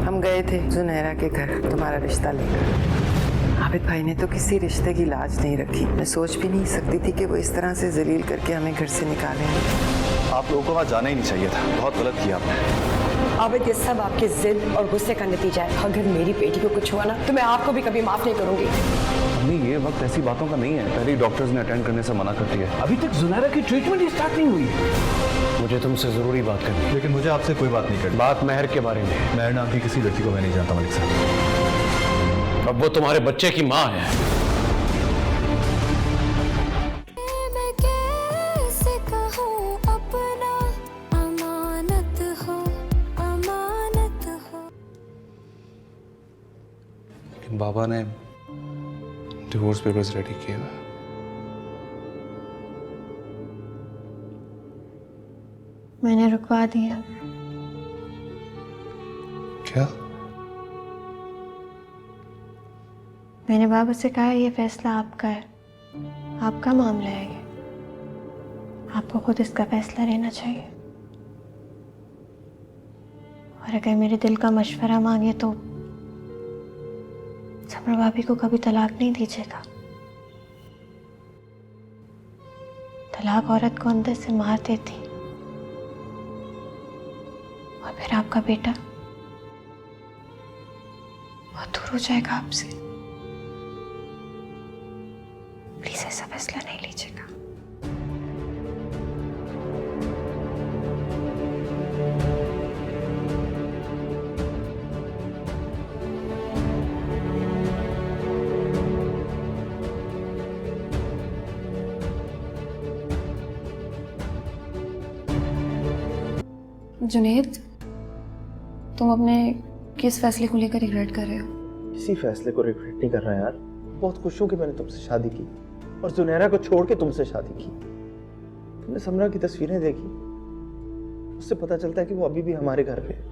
हम गए थे जुनैरा के घर तुम्हारा रिश्ता लेकर। आबिद भाई ने तो किसी रिश्ते की लाज नहीं रखी। मैं सोच भी नहीं सकती थी कि वो इस तरह से जलील करके हमें घर से निकालेंगे। आप लोगों को वहाँ जाना ही नहीं चाहिए था, बहुत गलत किया आपने। आबिद, ये सब आपकी जिद और गुस्से का नतीजा है। अगर मेरी बेटी को कुछ हुआ ना तो मैं आपको भी कभी माफ नहीं करूंगी। अम्मी, ये वक्त ऐसी बातों का नहीं है। पहले डॉक्टर्स ने अटेंड करने से मना कर दिया। अभी तक जुनैरा की ट्रीटमेंट ही स्टार्ट नहीं हुई है। मुझे तुमसे जरूरी बात करनी है। लेकिन मुझे आपसे कोई बात नहीं करनी। बात महर के बारे में। महर नाम की किसी लड़की को मैं नहीं जानता मलिक साहब। अब वो तुम्हारे बच्चे की माँ है। बाबा ने डिवोर्स पेपर्स रेडी किए हुए। मैंने रुकवा दिया। क्या? मैंने बाबा से कहा ये फैसला आपका है, आपका मामला है ये। आपको खुद इसका फैसला लेना चाहिए। और अगर मेरे दिल का मशवरा मांगे तो समरा भाभी को कभी तलाक नहीं दीजिएगा। तलाक औरत को अंदर से मार देती और फिर आपका बेटा बहुत दूर हो जाएगा आपसे। प्लीज ऐसा फैसला नहीं लीजिएगा। जुनेद, तुम अपने किस फैसले को लेकर रिग्रेट कर रहे हो? किसी फैसले को रिग्रेट नहीं कर रहा यार। बहुत खुश हूं कि मैंने तुमसे शादी की और जुनैरा को छोड़ के तुमसे शादी की। तुमने समरा की तस्वीरें देखी, उससे पता चलता है कि वो अभी भी हमारे घर पे है।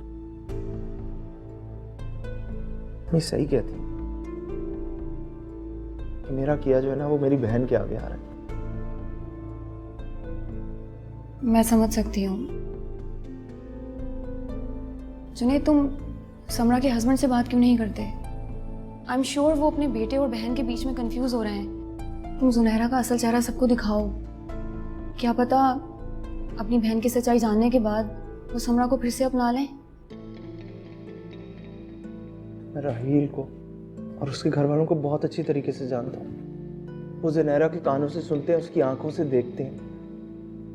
मैं सही कहती कि मेरा किया जो है ना वो मेरी बहन के आगे आ रहा है। मैं समझ सकती हूँ। जुनेद, तुम समरा के हस्बैंड से बात क्यों नहीं करते? आई एम श्योर वो अपने बेटे और बहन के बीच में कंफ्यूज हो रहे हैं। तुम जुनैरा का असल चेहरा सबको दिखाओ। क्या पता अपनी बहन की सच्चाई जानने के बाद वो समरा को फिर से अपना लें। मैं राहील को और उसके घर वालों को बहुत अच्छी तरीके से जानता हूँ। वो जुनैरा के कानों से सुनते हैं, उसकी आंखों से देखते हैं।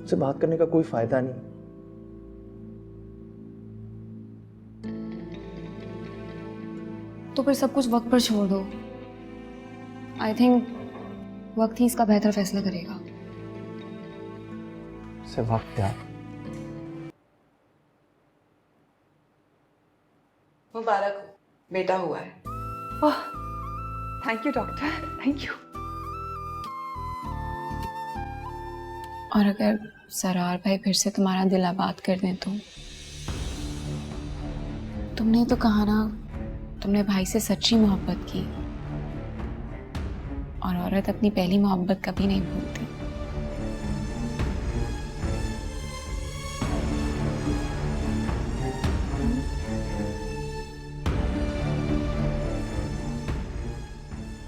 उससे बात करने का कोई फायदा नहीं। तो फिर सब कुछ वक्त पर छोड़ दो। आई थिंक वक्त ही इसका बेहतर फैसला करेगा। से वक्त यार। मुबारक हो, बेटा हुआ है। Oh, thank you doctor, thank you. और अगर सरार भाई फिर से तुम्हारा दिल आबाद कर दें तो? तुमने तो कहा ना, तुमने भाई से सच्ची मोहब्बत की, और औरत अपनी पहली मोहब्बत कभी नहीं भूलती।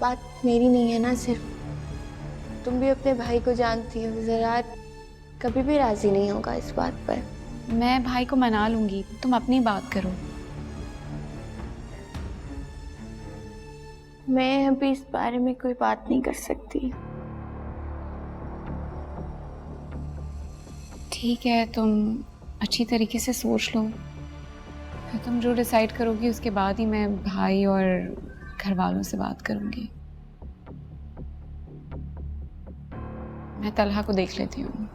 बात मेरी नहीं है ना सिर्फ, तुम भी अपने भाई को जानती हो। जरा कभी भी राजी नहीं होगा इस बात पर। मैं भाई को मना लूंगी, तुम अपनी बात करो। मैं अभी इस बारे में कोई बात नहीं कर सकती। ठीक है, तुम अच्छी तरीके से सोच लो, फिर तुम जो डिसाइड करोगी उसके बाद ही मैं भाई और घर वालों से बात करूंगी। मैं तलहा को देख लेती हूँ।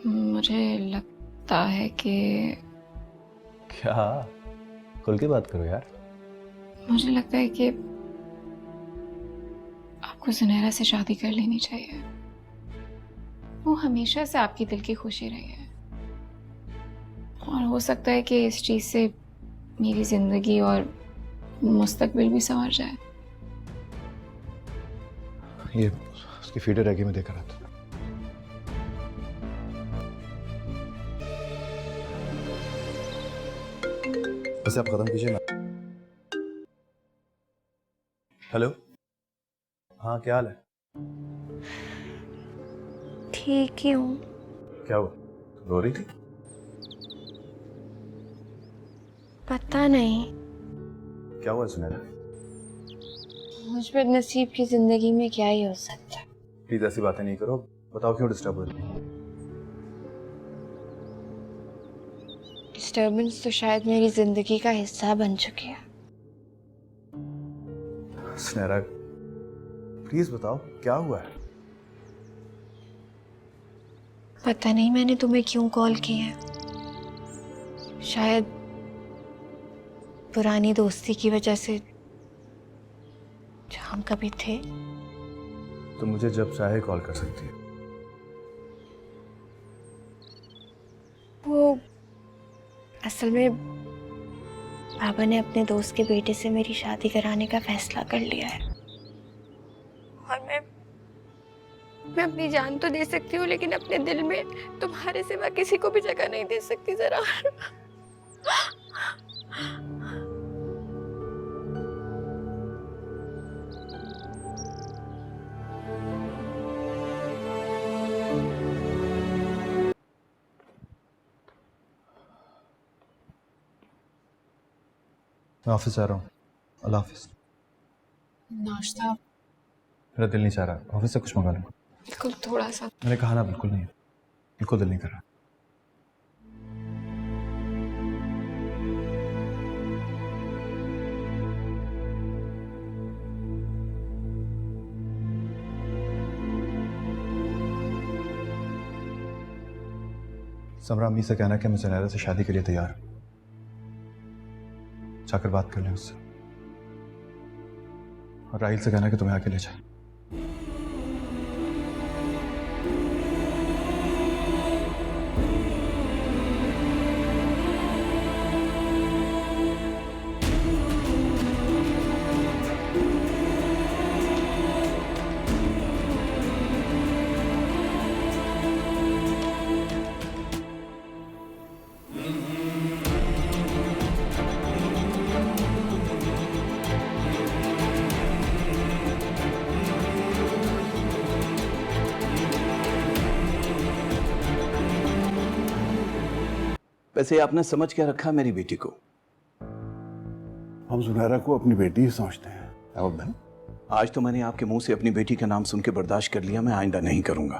मुझे लगता है कि क्या? खुल के बात करो यार। मुझे लगता है कि आपको सुनहरा से शादी कर लेनी चाहिए। वो हमेशा से आपकी दिल की खुशी रही है, और हो सकता है कि इस चीज से मेरी जिंदगी और मुस्तकबिल भी संवर जाए। ये उसकी फीडर रह गई, मैं देखा रहा था। वैसे आप खत्म कीजिए ना। हेलो, हाँ क्या हाल है? ठीक ही हूँ। क्या हुआ, रो रही थी? पता नहीं क्या हुआ सुनैरा? मुझ पर नसीब की जिंदगी में क्या ही हो सकता है। प्लीज ऐसी बातें नहीं करो, बताओ क्यों डिस्टर्ब हो रही है? डिस्टर्बेंस तो शायद मेरी जिंदगी का हिस्सा बन चुकी है। सुनैरा प्लीज बताओ क्या हुआ है? पता नहीं मैंने तुम्हें क्यों कॉल किया है। शायद पुरानी दोस्ती की वजह से, जो हम कभी थे। तो मुझे जब चाहे कॉल कर सकती है। वो असल में पापा ने अपने दोस्त के बेटे से मेरी शादी कराने का फैसला कर लिया है। और मैं अपनी जान तो दे सकती हूँ, लेकिन अपने दिल में तुम्हारे सिवा किसी को भी जगह नहीं दे सकती। जरा मैं ऑफिस जा रहा हूँ, अल्लाह हाफिज। नाश्ता मेरा दिल नहीं चाह रहा, ऑफिस से कुछ मंगा लूँगा। बिल्कुल थोड़ा सा। मैंने कहा ना, बिल्कुल नहीं, बिल्कुल दिल नहीं कर रहा। समरा अम्मी से कहना कि मैं सुनैरा से शादी के लिए तैयार हूं। जाकर बात कर लें उससे, और राहिल से कहना कि तुम्हें आके ले जाए। वैसे आपने समझ क्या रखा मेरी बेटी को? हम सुनैरा को अपनी बेटी ही समझते हैं। अब भाई आज तो मैंने आपके मुंह से अपनी बेटी का नाम सुन के बर्दाश्त कर लिया, मैं आइंदा नहीं करूंगा।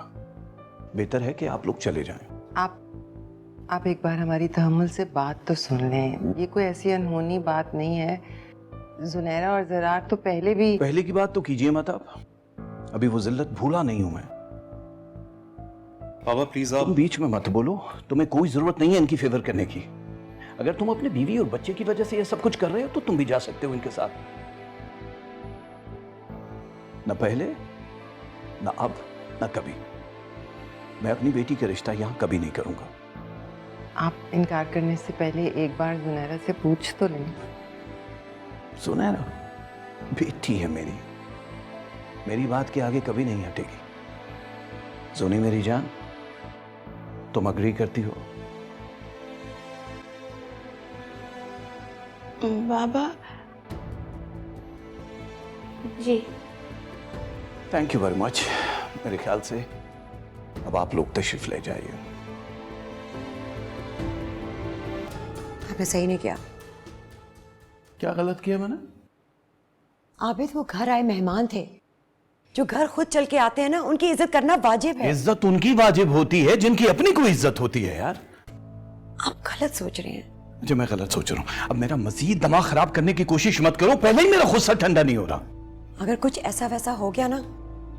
बेहतर है कि आप लोग चले जाएं। आप एक बार हमारी तहम्मुल से बात तो सुन लें। ये कोई ऐसी अनहोनी बात नहीं है। जुनैरा और ज़रार तो पहले की बात तो कीजिए मत आप, अभी वो जिल्लत भूला नहीं हूं मैं। पापा प्लीज तुम बीच में मत बोलो, तुम्हें कोई जरूरत नहीं है इनकी फेवर करने की। अगर तुम अपने बीवी और बच्चे की वजह से ये सब कुछ कर रहे हो तो तुम भी जा सकते हो इनके साथ। न पहले, न अब, न कभी। मैं अपनी बेटी का रिश्ता यहां कभी नहीं करूंगा। आप इनकार करने से पहले एक बार जुनैरा से पूछ तो लें। सुनैरा बेटी है मेरी बात के आगे कभी नहीं हटेगी। सोनी मेरी जान, तुम अग्री करती हो? बाबा जी। Thank you very much. मेरे ख्याल से अब आप लोग तशरीफ ले जाइए। आपने सही नहीं किया। क्या गलत किया मैंने? आबिद वो घर आए मेहमान थे। जो घर खुद चल के आते हैं ना, उनकी इज्जत करना वाजिब है। इज्जत उनकी वाजिब होती है जिनकी अपनी कोई इज्जत होती है यार। आप गलत सोच रहे हैं। जो मैं गलत सोच रहा हूं, अब मेरा मजीद दिमाग खराब करने की कोशिश मत करो। पहले ही मेरा गुस्सा ठंडा नहीं हो रहा। अगर कुछ ऐसा वैसा हो गया ना,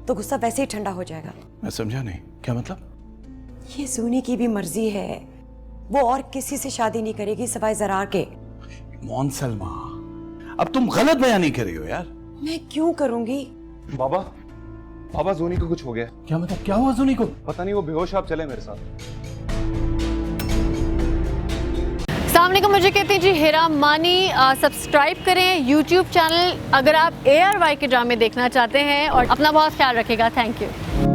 तो गुस्सा वैसे ही ठंडा हो जाएगा। मैं समझा नहीं, क्या मतलब? ये सोनी की भी मर्जी है, वो और किसी से शादी नहीं करेगी सिवाय ज़रार के। मोहन सलमा, अब तुम गलत बयान नहीं कर रही हो यार। मैं क्यों करूंगी? पापा जोनी को कुछ हो गया। क्या मतलब, क्या हुआ जोनी को? पता नहीं, वो बेहोश, आप चले मेरे साथ। सामने को मुझे कहते हैं जी हेरा मानी। सब्सक्राइब करें यूट्यूब चैनल अगर आप ARY के ड्रामे देखना चाहते हैं और अपना बहुत ख्याल रखिएगा। Thank you.